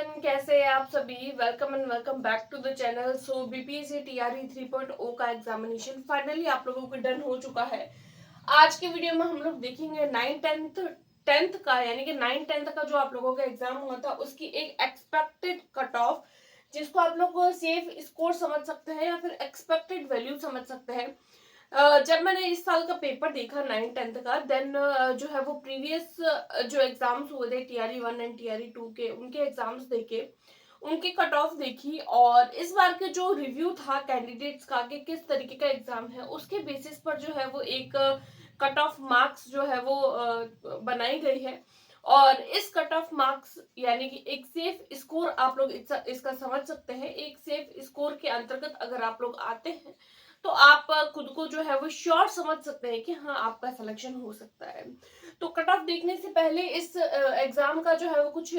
Everyone, कैसे हैं आप सभी। Welcome and welcome back to the channel. So BPSC TRE 3.0 का एग्जामिनेशन फाइनली आप लोगों को डन हो चुका है। आज के वीडियो में हम लोग देखेंगे 9th 10th का, यानी कि 9th 10th का जो आप लोगों का एग्जाम हुआ था उसकी एक एक्सपेक्टेड कट ऑफ, जिसको आप लोग सेफ स्कोर समझ सकते हैं या फिर एक्सपेक्टेड वैल्यू समझ सकते हैं। जब मैंने इस साल का पेपर देखा 9th 10th का, देन जो है वो प्रीवियस जो एग्जाम्स हुए थे टीआरई 1 एंड टीआरई 2 के, उनके एग्जाम्स देखे, उनकी कट ऑफ देखी, और इस बार के जो रिव्यू था कैंडिडेट्स का कि किस तरीके का एग्जाम है, उसके बेसिस पर जो है वो एक कट ऑफ मार्क्स जो है वो बनाई गई है। और इस कट ऑफ मार्क्स यानी कि एक सेफ स्कोर आप लोग इसका समझ सकते हैं। एक सेफ स्कोर के अंतर्गत अगर आप लोग आते हैं तो आप खुद को जो है वो श्योर समझ सकते हैं कि हाँ, आपका सिलेक्शन हो सकता है। तो कट ऑफ देखने से पहले इस एग्जाम का जो है वो कुछ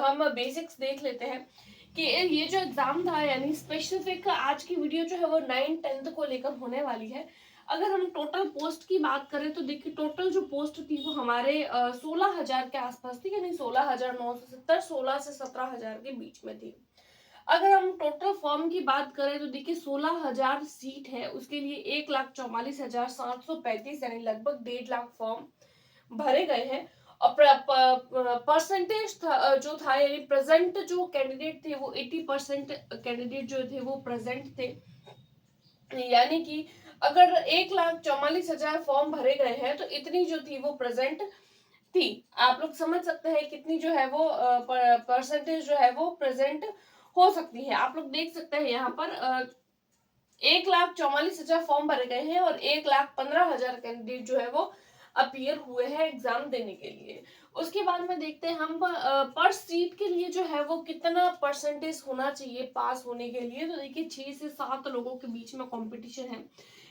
हम बेसिक्स देख लेते हैं कि ये जो एग्जाम था, यानी स्पेसिफिक आज की वीडियो जो है वो 9th 10th को लेकर होने वाली है। अगर हम टोटल पोस्ट की बात करें तो देखिए, टोटल जो पोस्ट थी वो हमारे 16,000 के आसपास थी, यानी 16,970, 16 से 17,000 के बीच में थी। अगर हम टोटल फॉर्म की बात करें तो देखिए 16,000 सीट है, उसके लिए 1,44,735 यानी लगभग 1.5 लाख फॉर्म भरे गए हैं। और परसेंटेज जो था, यानी प्रेजेंट जो कैंडिडेट थे वो 80% कैंडिडेट जो थे वो प्रेजेंट थे। यानी कि अगर 1,44,000 फॉर्म भरे गए हैं तो इतनी जो थी वो प्रेजेंट थी। आप लोग समझ सकते हैं कितनी जो है वो परसेंटेज जो है वो प्रेजेंट हो सकती है। आप लोग देख सकते हैं यहाँ पर 1,44,000 फॉर्म भरे गए हैं और 1,15,000 कैंडिडेट जो है वो अपीयर हुए हैं एग्जाम देने के लिए। उसके बाद में देखते हैं हम पर सीट के लिए जो है वो कितना परसेंटेज होना चाहिए पास होने के लिए। तो देखिए 6 से 7 लोगों के बीच में कंपटीशन है,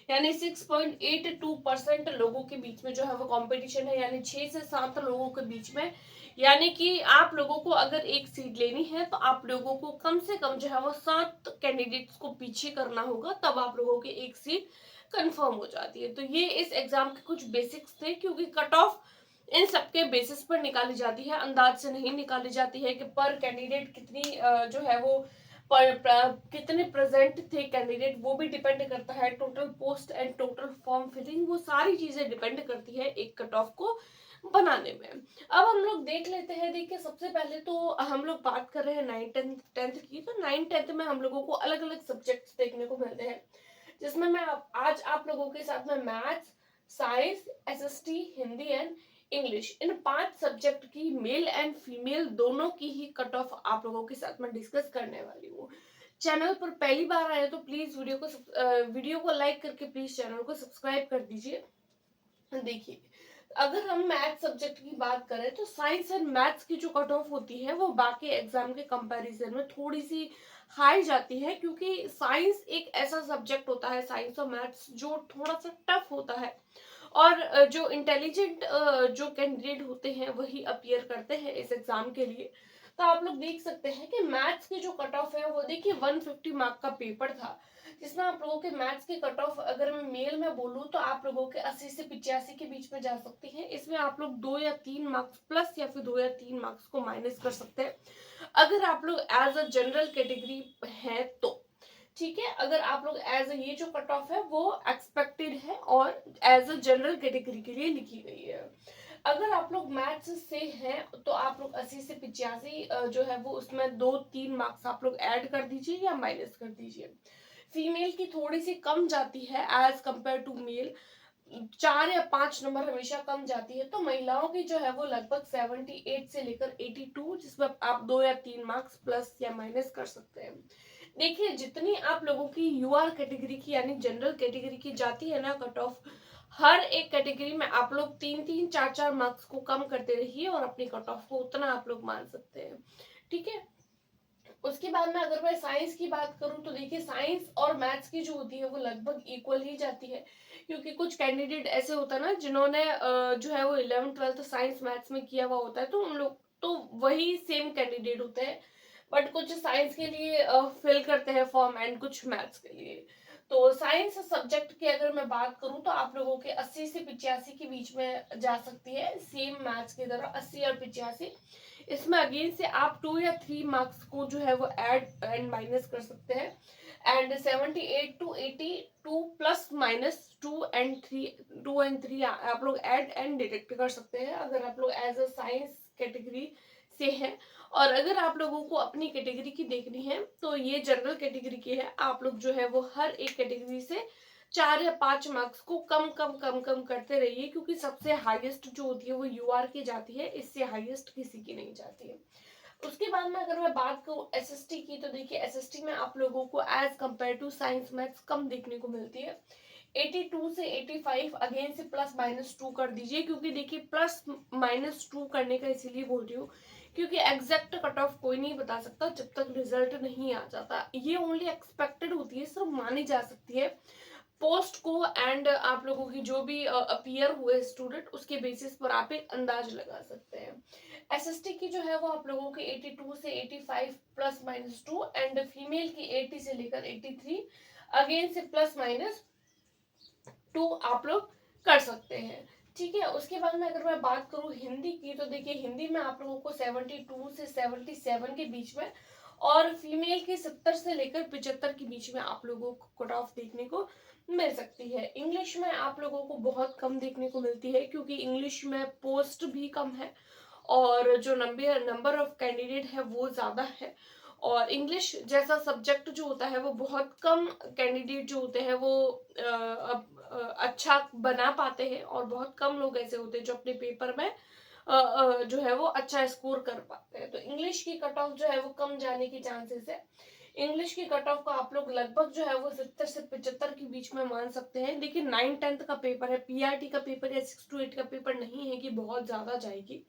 यानी 6.82% लोगों के बीच में जो है वो कंपटीशन है, यानी 6 से 7 लोगों के बीच में। यानी कि आप लोगों को अगर एक सीट लेनी है तो आप लोगों को कम से कम जो है वो 7 कैंडिडेट्स को पीछे करना होगा, तब आप लोगों की एक सीट कंफर्म हो जाती है। तो ये इस एग्जाम के कुछ बेसिक्स थे, क्योंकि कट ऑफ इन सबके बेसिस पर निकाली जाती है, अंदाज से नहीं निकाली जाती है कि पर कैंडिडेट कितनी जो है वो कितने प्रेजेंट थे कैंडिडेट, वो भी डिपेंड करता है। Total post and total form filling, वो सारी चीजें डिपेंड करती है एक कट ऑफ को बनाने में। अब हम लोग देख लेते हैं। देखिए सबसे पहले तो हम लोग बात कर रहे हैं 9th 10th की। तो 9th 10th में हम लोगों को अलग अलग सब्जेक्ट्स देखने को मिलते हैं, जिसमें मैं आज आप लोगों के साथ में maths, science, SST, Hindi and English, in 5 subject की मेल एंड फीमेल दोनों की ही कट ऑफ आप लोगों के साथ में डिस्कस करने वाली हूँ। चैनल पर पहली बार आए तो प्लीज वीडियो को लाइक करके प्लीज चैनल को सब्सक्राइब कर दीजिए। देखिए, अगर हम मैथ सब्जेक्ट की बात करें तो साइंस एंड मैथ्स की जो कट ऑफ होती है वो बाकी एग्जाम के कंपैरिजन में थोड़ी सी हाई जाती है, क्योंकि साइंस एक ऐसा सब्जेक्ट होता है, साइंस और मैथ्स, जो थोड़ा सा टफ होता है। और जो इंटेलिजेंट जो कैंडिडेट होते हैं वही अपीयर करते हैं इस एग्जाम के लिए। तो आप लोग देख सकते हैं कि मैथ्स की जो कट ऑफ है वो देखिए 150 मार्क का पेपर था, जिसमें आप लोगों के मैथ्स की कट ऑफ अगर मैं मेल में बोलूं तो आप लोगों के 80 से 85 के बीच में जा सकती है। इसमें आप लोग 2 या 3 मार्क्स प्लस या फिर 2 या 3 मार्क्स को माइनस कर सकते हैं, अगर आप लोग एज अ जनरल कैटेगरी है तो। ठीक है, अगर आप लोग एज ये जो कट ऑफ है वो एक्सपेक्टेड है और एज अ जनरल कैटेगरी के लिए लिखी गई है। अगर आप लोग मैथ्स से हैं तो आप लोग 80 से 85 जो है वो उसमें 2-3 मार्क्स आप लोग ऐड कर दीजिए या माइनस कर दीजिए। फीमेल की थोड़ी सी कम जाती है एज कंपेयर टू मेल, 4 या 5 नंबर हमेशा कम जाती है। तो महिलाओं की जो है वो लगभग 78 से लेकर 82, जिसमें आप 2 या 3 मार्क्स प्लस या माइनस कर सकते हैं। देखिए जितनी आप लोगों की यूआर कैटेगरी की यानी जनरल कैटेगरी की जाती है ना कट ऑफ, हर एक कैटेगरी में आप लोग 3-3 4-4 मार्क्स को कम करते रहिए और अपनी कट ऑफ को उतना आप लोग मान सकते हैं। ठीक है, उसके बाद में अगर मैं साइंस की बात करूं तो देखिए साइंस और मैथ्स की जो होती है वो लगभग इक्वल ही जाती है, क्योंकि कुछ कैंडिडेट ऐसे होता है ना जिन्होंने जो है वो 11th 12th साइंस मैथ्स में किया हुआ होता है, तो उन लोग तो वही सेम कैंडिडेट होते हैं, बट कुछ साइंस के लिए फिल करते हैं फॉर्म एंड कुछ मैथ्स के लिए। तो साइंस सब्जेक्ट की अगर मैं बात करूं तो आप लोगों के 80 से 85 के बीच में जा सकती है, सेम मैथ्स की तरह 80 और 85। इसमें अगेन से आप 2 या 3 मार्क्स को जो है वो ऐड एंड माइनस कर सकते हैं। And 78 to 82 plus minus 2 and 3 आप लोग ऐड एंड डिडक्ट कर सकते हैं अगर आप लोग एज अ साइंस कैटेगरी से हैं। और अगर आप लोगों को अपनी कैटेगरी की देखनी है तो ये जनरल कैटेगरी की है, आप लोग जो है वो हर एक कैटेगरी से 4 या 5 मार्क्स को कम कम कम कम करते रहिए, क्योंकि सबसे हाईएस्ट जो होती है वो यूआर की जाती है, इससे हाईएस्ट किसी की नहीं जाती है। उसके बाद में अगर मैं बात करूं एसएसटी की, तो देखिए एसएसटी में आप लोगों को as compare to science maths कम देखने को मिलती है। 82 से 85 अगेन से प्लस माइनस 2 कर दीजिए, क्योंकि देखिए प्लस माइनस 2 करने का इसीलिए बोल रही हूँ क्योंकि एग्जैक्ट कट ऑफ कोई नहीं बता सकता जब तक रिजल्ट नहीं आ जाता। ये ओनली एक्सपेक्टेड होती है, सिर्फ मानी जा सकती है पोस्ट को एंड आप लोगों की जो भी अपीयर हुए स्टूडेंट उसके बेसिस पर आप एक अंदाज लगा सकते हैं। एसएसटी की जो है वो आप लोगों के 82 से 85 प्लस माइनस 2 एंड फीमेल की 80 से लेकर 83 अगेन से प्लस माइनस 2 आप लोग कर सकते हैं। ठीक है, उसके बाद में अगर मैं बात करूं हिंदी की, तो देखिए हिंदी में आप लोगों को 72 से 77 के बीच में और फीमेल के 70 से लेकर 75 के बीच में आप लोगों को कट ऑफ देखने को मिल सकती है। इंग्लिश में आप लोगों को बहुत कम देखने को मिलती है, क्योंकि इंग्लिश में पोस्ट भी कम है और जो नंबर ऑफ कैंडिडेट है वो ज्यादा है। और इंग्लिश जैसा सब्जेक्ट जो होता है वो बहुत कम कैंडिडेट जो होते हैं वो अच्छा बना पाते हैं, और बहुत कम लोग ऐसे होते हैं जो अपने पेपर में जो है वो अच्छा स्कोर कर पाते हैं। तो इंग्लिश की कट ऑफ जो है वो कम जाने की चांसेस है। इंग्लिश की कट ऑफ को आप लोग लगभग जो है वो 70 से 75 के बीच में मान सकते हैं। देखिए 9-10 का पेपर है, पीआरटी का पेपर या 6 to 8 का पेपर नहीं है कि बहुत ज्यादा जाएगी।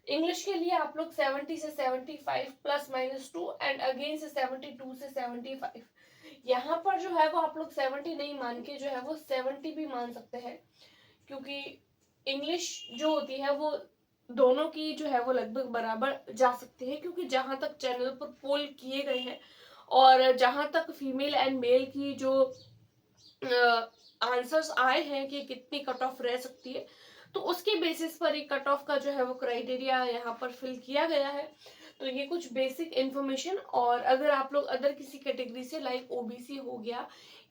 इंग्लिश के लिए आप लोग 70 से 75 प्लस माइनस 2 एंड अगेन से 72 से 75। यहाँ पर जो है वो आप लोग 70 नहीं मान के जो है वो 70 भी मान सकते हैं, क्योंकि इंग्लिश जो होती है वो दोनों की जो है वो लगभग बराबर जा सकती है, क्योंकि जहां तक चैनल पर पोल किए गए हैं और जहां तक फीमेल एंड मेल की जो आंसर्स आए हैं कि कितनी कट ऑफ रह सकती है, तो उसके बेसिस पर एक कट ऑफ का जो है वो क्राइटेरिया यहाँ पर फिल किया गया है। तो ये कुछ बेसिक इन्फॉर्मेशन। और अगर आप लोग अदर किसी कैटेगरी से लाइक ओबीसी हो गया,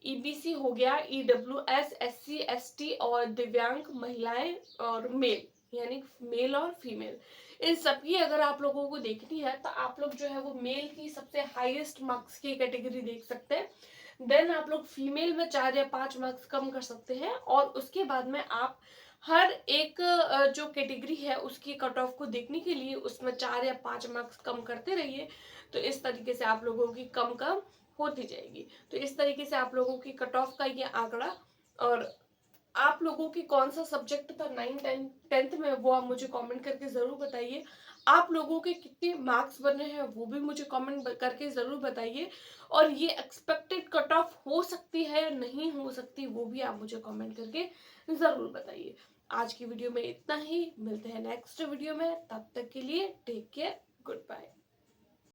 ईबीसी हो गया, ईडब्ल्यूएस, एससी, एसटी और दिव्यांग महिलाएं और मेल, यानी मेल और फीमेल, इन सबकी अगर आप लोगों को देखनी है तो आप लोग जो है वो मेल की सबसे हाईएस्ट मार्क्स की कैटेगरी देख सकते हैं। देन आप लोग फीमेल में 4 या 5 मार्क्स कम कर सकते हैं, और उसके बाद में आप हर एक जो कैटेगरी है उसकी कट ऑफ को देखने के लिए उसमें 4 या 5 मार्क्स कम करते रहिए। तो इस तरीके से आप लोगों की कम कम होती जाएगी। तो इस तरीके से आप लोगों की कट ऑफ का ये आंकड़ा, और आप लोगों की कौन सा सब्जेक्ट था 9-10 में वो आप मुझे कमेंट करके जरूर बताइए। आप लोगों के कितने मार्क्स बने हैं वो भी मुझे कमेंट करके जरूर बताइए। और ये एक्सपेक्टेड कट ऑफ हो सकती है या नहीं हो सकती वो भी आप मुझे कमेंट करके जरूर बताइए। आज की वीडियो में इतना ही, मिलते हैं नेक्स्ट वीडियो में, तब तक के लिए टेक केयर, गुड बाय।